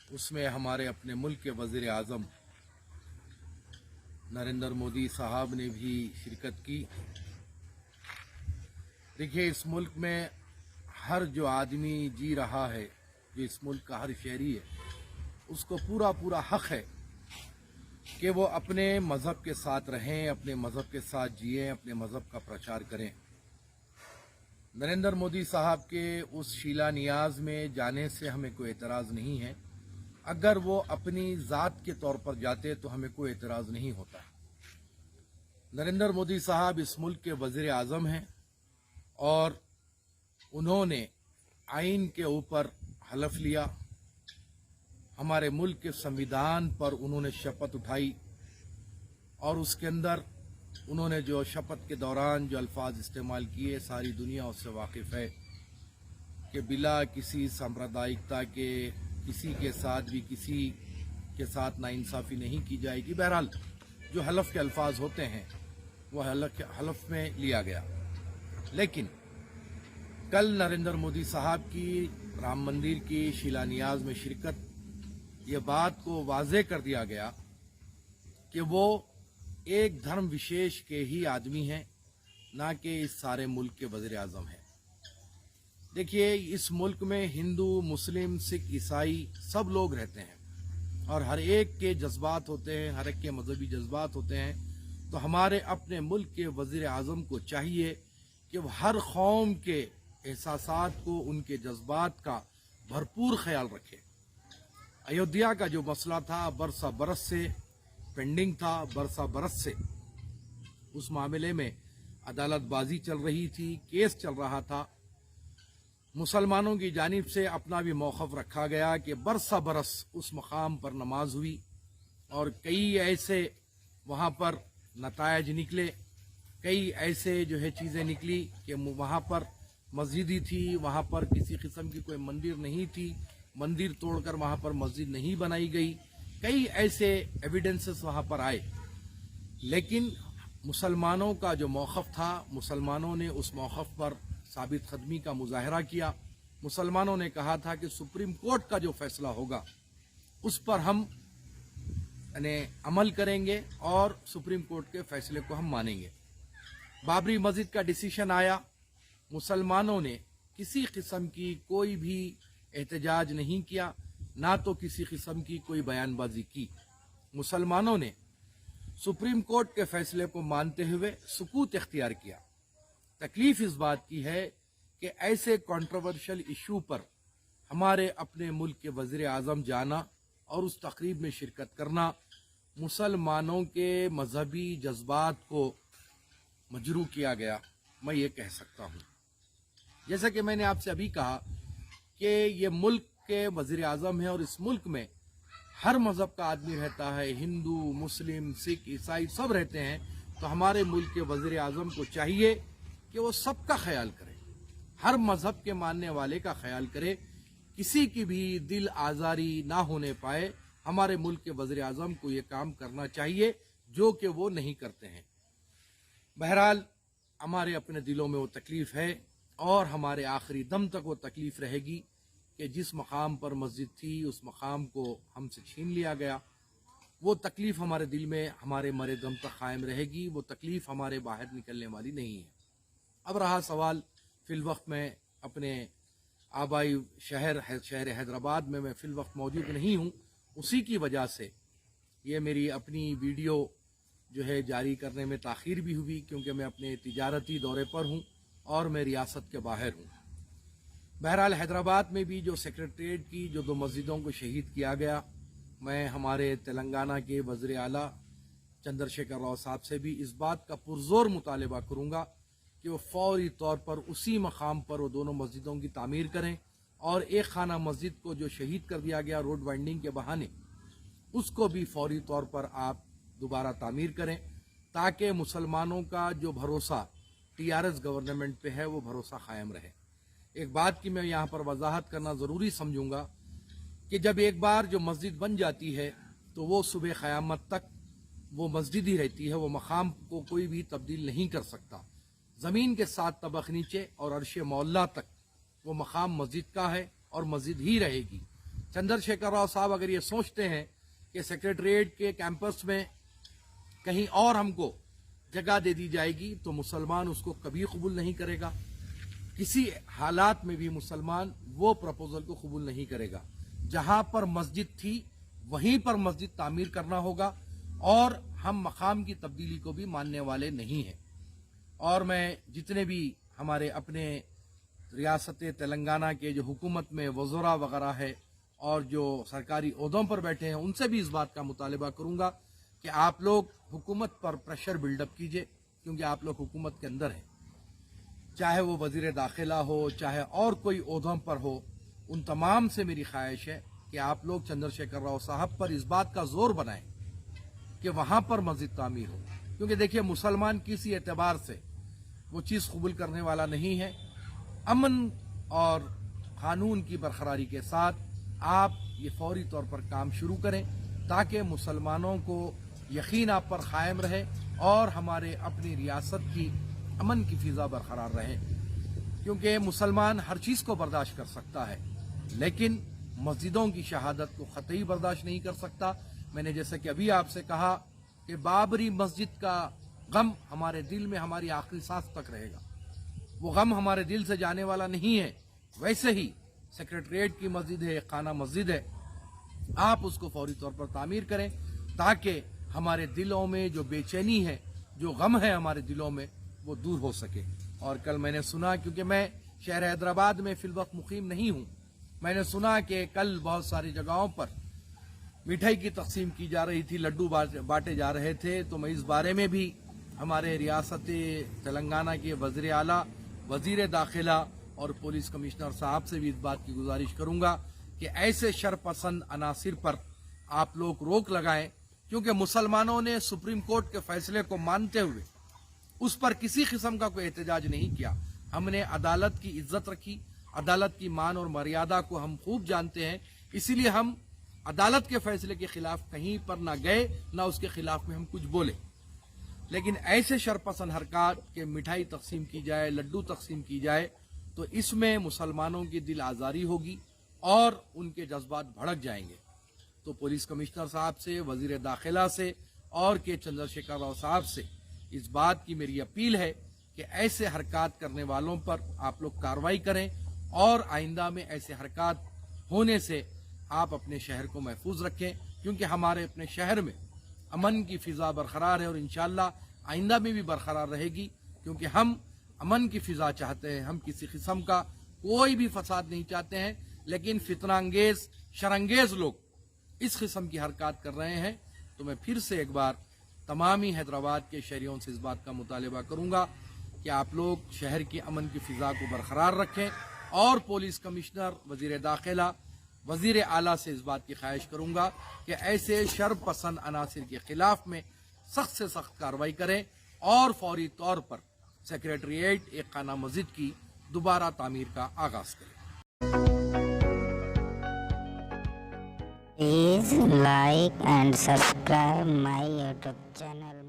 उसमें हमारे अपने मुल्क के वज़ीर आज़म नरेंद्र मोदी साहब ने भी शिरकत की। देखिए, इस मुल्क में हर जो आदमी जी रहा है, जो इस मुल्क का हर शहरी है, उसको पूरा पूरा हक है कि वो अपने मज़हब के साथ रहें, अपने मज़हब के साथ जिएं, अपने मज़हब का प्रचार करें। नरेंद्र मोदी साहब के उस शिलान्यास में जाने से हमें कोई एतराज़ नहीं है। अगर वो अपनी ज़ात के तौर पर जाते तो हमें कोई एतराज़ नहीं होता। नरेंद्र मोदी साहब इस मुल्क के वज़ीर आज़म हैं और उन्होंने आइन के ऊपर हलफ लिया, हमारे मुल्क के संविधान पर उन्होंने शपथ उठाई और उसके अंदर उन्होंने जो शपथ के दौरान जो अल्फाज इस्तेमाल किए, सारी दुनिया उससे वाकिफ़ है कि बिला किसी सांप्रदायिकता के किसी के साथ भी किसी के साथ नाइंसाफ़ी नहीं की जाएगी। बहरहाल जो हलफ के अल्फाज होते हैं वो हलफ में लिया गया। लेकिन कल नरेंद्र मोदी साहब की राम मंदिर की शिलान्यास में शिरकत, ये बात को वाज़ेह कर दिया गया कि वो एक धर्म विशेष के ही आदमी हैं, ना कि इस सारे मुल्क के वज़ीर आज़म हैं। देखिए, इस मुल्क में हिंदू, मुस्लिम, सिख, ईसाई सब लोग रहते हैं और हर एक के जज्बात होते हैं, हर एक के मजहबी जज्बात होते हैं। तो हमारे अपने मुल्क के वज़ीर आज़म को चाहिए कि वो हर कौम के एहसासात को, उनके जज्बात का भरपूर ख्याल रखे। अयोध्या का जो मसला था, बरसा बरस से पेंडिंग था, बरसा बरस से उस मामले में अदालतबाजी चल रही थी, केस चल रहा था। मुसलमानों की जानिब से अपना भी मौक़िफ़ रखा गया कि बरसा बरस उस मकाम पर नमाज हुई और कई ऐसे वहाँ पर नतायज निकले, कई ऐसे जो है चीज़ें निकली कि वहाँ पर मस्जिद ही थी, वहाँ पर किसी किस्म की कोई मंदिर नहीं थी, मंदिर तोड़कर वहाँ पर मस्जिद नहीं बनाई गई। कई ऐसे एविडेंसेस वहाँ पर आए, लेकिन मुसलमानों का जो मौक़िफ़ था, मुसलमानों ने उस मौक़िफ़ पर साबित क़दमी का मुजाहरा किया। मुसलमानों ने कहा था कि सुप्रीम कोर्ट का जो फैसला होगा उस पर हम अमल करेंगे और सुप्रीम कोर्ट के फैसले को हम मानेंगे। बाबरी मस्जिद का डिसीजन आया, मुसलमानों ने किसी किस्म की कोई भी एहतजाज नहीं किया, ना तो किसी किस्म की कोई बयानबाजी की। मुसलमानों ने सुप्रीम कोर्ट के फैसले को मानते हुए सुकूत इख्तियार किया। तकलीफ इस बात की है कि ऐसे कंट्रोवर्शियल इशू पर हमारे अपने मुल्क के वज़ीर आज़म जाना और उस तकरीब में शिरकत करना मुसलमानों के मजहबी जज्बात को मजरू किया गया, मैं ये कह सकता हूँ। जैसा कि मैंने आपसे अभी कहा कि ये मुल्क के वज़ीर आज़म है और इस मुल्क में हर मज़हब का आदमी रहता है, हिंदू, मुस्लिम, सिख, ईसाई सब रहते हैं। तो हमारे मुल्क के वज़ीर आज़म को चाहिए कि वो सबका ख्याल करे, हर मज़हब के मानने वाले का ख्याल करे, किसी की भी दिल आज़ारी ना होने पाए। हमारे मुल्क के वज़ीर आज़म को ये काम करना चाहिए जो कि वो नहीं करते हैं। बहरहाल हमारे अपने दिलों में वो तकलीफ़ है और हमारे आखिरी दम तक वो तकलीफ़ रहेगी कि जिस मकाम पर मस्जिद थी उस मकाम को हमसे छीन लिया गया। वो तकलीफ़ हमारे दिल में हमारे मरे दम तक कायम रहेगी, वो तकलीफ़ हमारे बाहर निकलने वाली नहीं है। अब रहा सवाल, फ़िल वक्त मैं अपने आबाई शहर हैदराबाद में मैं फ़िल वक्त मौजूद नहीं हूँ, उसी की वजह से ये मेरी अपनी वीडियो जो है जारी करने में ताख़ीर भी हुई, क्योंकि मैं अपने तिजारती दौरे पर हूँ और मैं रियासत के बाहर हूँ। बहरहाल हैदराबाद में भी जो सेक्रेटरीट की जो 2 मस्जिदों को शहीद किया गया, मैं हमारे तेलंगाना के वज़ीर आला चंद्रशेखर राव साहब से भी इस बात का पुरज़ोर मुतालबा करूँगा कि वो फौरी तौर पर उसी मकाम पर वो दोनों मस्जिदों की तामीर करें और एक खाना मस्जिद को जो शहीद कर दिया गया रोड वाइंडिंग के बहाने, उसको भी फौरी तौर पर आप दोबारा तामीर करें, ताकि मुसलमानों का जो भरोसा TRS गवर्नमेंट पे है वो भरोसा कायम रहे। एक बात की मैं यहाँ पर वजाहत करना ज़रूरी समझूंगा कि जब एक बार जो मस्जिद बन जाती है तो वो सुबह क़यामत तक वो मस्जिद ही रहती है, वो मकाम को कोई भी तब्दील नहीं कर सकता। ज़मीन के 7 तबक़ नीचे और अर्श मौला तक वो मकाम मस्जिद का है और मस्जिद ही रहेगी, चंद्रशेखर राव साहब अगर ये सोचते हैं कि सेक्रेटरिएट के कैंपस में कहीं और हमको जगह दे दी जाएगी तो मुसलमान उसको कभी कबूल नहीं करेगा। किसी हालात में भी मुसलमान वो प्रपोजल को कबूल नहीं करेगा। जहां पर मस्जिद थी वहीं पर मस्जिद तामीर करना होगा और हम मकाम की तब्दीली को भी मानने वाले नहीं हैं। और मैं जितने भी हमारे अपने रियासत तेलंगाना के जो हुकूमत में वज़रा वगैरह है और जो सरकारी ओहदों पर बैठे हैं उनसे भी इस बात का मुतालबा करूंगा कि आप लोग हुकूमत पर प्रेशर बिल्डअप कीजिए, क्योंकि आप लोग हुकूमत के अंदर हैं। चाहे वो वजीर दाखिला हो, चाहे और कोई ओहदों पर हो, उन तमाम से मेरी ख्वाहिश है कि आप लोग चंद्रशेखर राव साहब पर इस बात का जोर बनाएं कि वहां पर मस्जिद तामीर हो। क्योंकि देखिए, मुसलमान किसी एतबार से वो चीज़ कबूल करने वाला नहीं है। अमन और कानून की बरकरारी के साथ आप ये फौरी तौर पर काम शुरू करें ताकि मुसलमानों को यकीन आप पर कायम रहे और हमारे अपनी रियासत की अमन की फिजा बरकरार रहे। क्योंकि मुसलमान हर चीज़ को बर्दाश्त कर सकता है, लेकिन मस्जिदों की शहादत को कतई बर्दाश्त नहीं कर सकता। मैंने जैसे कि अभी आपसे कहा कि बाबरी मस्जिद का गम हमारे दिल में हमारी आखिरी सांस तक रहेगा। वो गम हमारे दिल से जाने वाला नहीं है। वैसे ही सेक्रेटरिएट की मस्जिद है, खाना मस्जिद है, आप उसको फौरी तौर पर तामीर करें ताकि हमारे दिलों में जो बेचैनी है, जो गम है हमारे दिलों में, वो दूर हो सके। और कल मैंने सुना, क्योंकि मैं शहर हैदराबाद में फिलवक्त मुकीम नहीं हूँ, मैंने सुना कि कल बहुत सारी जगहों पर मिठाई की तकसीम की जा रही थी, लड्डू बांटे जा रहे थे। तो मैं इस बारे में भी हमारे रियासत तेलंगाना के वज़ीर आला, वज़ीर दाखिला और पुलिस कमिश्नर साहब से भी इस बात की गुजारिश करूंगा कि ऐसे शरपसंद अनासिर पर आप लोग रोक लगाएं। क्योंकि मुसलमानों ने सुप्रीम कोर्ट के फैसले को मानते हुए उस पर किसी किस्म का कोई एहतजाज नहीं किया। हमने अदालत की इज्जत रखी, अदालत की मान और मर्यादा को हम खूब जानते हैं, इसीलिए हम अदालत के फैसले के खिलाफ कहीं पर ना गए, ना उसके खिलाफ में हम कुछ बोले। लेकिन ऐसे शरपसंद हरकत के मिठाई तकसीम की जाए, लड्डू तकसीम की जाए, तो इसमें मुसलमानों की दिल आज़ारी होगी और उनके जज्बात भड़क जाएंगे। तो पुलिस कमिश्नर साहब से, वजीर दाखिला से और के चंद्रशेखर राव साहब से इस बात की मेरी अपील है कि ऐसे हरकत करने वालों पर आप लोग कार्रवाई करें और आइंदा में ऐसे हरकत होने से आप अपने शहर को महफूज रखें। क्योंकि हमारे अपने शहर में अमन की फिजा बरकरार है और इंशाअल्लाह आइंदा में भी बरकरार रहेगी। क्योंकि हम अमन की फिजा चाहते हैं, हम किसी किस्म का कोई भी फसाद नहीं चाहते हैं। लेकिन फितनांगेज, शरंगेज लोग इस किस्म की हरकत कर रहे हैं। तो मैं फिर से एक बार तमाम ही हैदराबाद के शहरियों से इस बात का मुतालबा करूंगा कि आप लोग शहर की अमन की फिजा को बरकरार रखें और पुलिस कमिश्नर, वजीर दाखिला, वजीर आला से इस बात की ख्वाहिश करूंगा कि ऐसे शरपसंद अनासिर के खिलाफ में सख्त से सख्त कार्रवाई करें और फौरी तौर पर सेक्रेटरिएट एक खाना मस्जिद की दोबारा तामीर का आगाज करें। Please like and subscribe my YouTube channel.